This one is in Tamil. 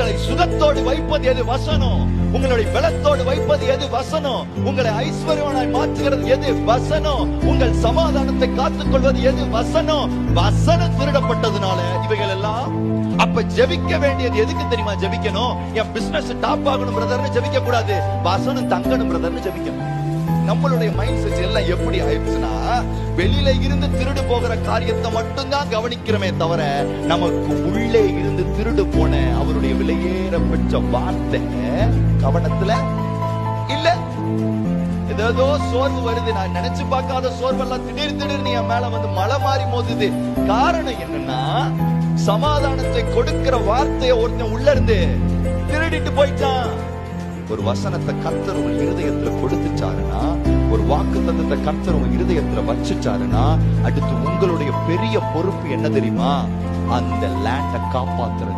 உங்களை சுகத்தோடு வைப்பது எது? வசனம். உங்களுடைய பலத்தோடு வைப்பது எது? வசனம். உங்களை ஐஸ்வர்யவானாய் மாற்றுகிறது எது? வசனம். உங்கள் சமாதானத்தை காத்துக் கொள்வது எது? வசனம். வசனம் திருடப்பட்டதுனால இவைகள் எல்லாம். அப்ப ஜெபிக்க வேண்டியது எதுக்கு தெரியுமா? ஜெபிக்கணும், என் பிசினஸ் டாப் ஆகணும் பிரதர்னு ஜெபிக்க கூடாது, வசனம் தங்கணும் பிரதர்னு ஜெபிக்கணும். நம்மளுடைய மைண்ட் செட் எல்லாம் எப்படி ஆயிடுச்சுன்னா, வெளியில இருந்து திருடு போகிற காரியத்தை மட்டும்தான் கவனிக்கிறோமே தவிர, நமக்கு உள்ளே இருந்து திருடு போன அவருடைய விலையேற பெற்ற வார்த்தை கவனத்துல இல்ல. ஏதோ சோர்வு வருது, நான் நினைச்சு பார்க்காத சோர்வெல்லாம் திடீர்னு என் மேல வந்து மழை மாறி மோதுது. காரணம் என்னன்னா, சமாதானத்தை கொடுக்கிற வார்த்தையை ஒருத்தன் உள்ள இருந்து திருடிட்டு போயிட்டான். ஒரு வசனத்தை கர்த்தர் உங்க இருதயத்துல கொடுத்துச்சாருன்னா, ஒரு வாக்கு தத்தத்தை கர்த்தர் உங்க இருதயத்துல வச்சுச்சாருன்னா, அடுத்து உங்களுடைய பெரிய பொறுப்பு என்ன தெரியுமா? அந்த லேண்ட காப்பாத்துறது.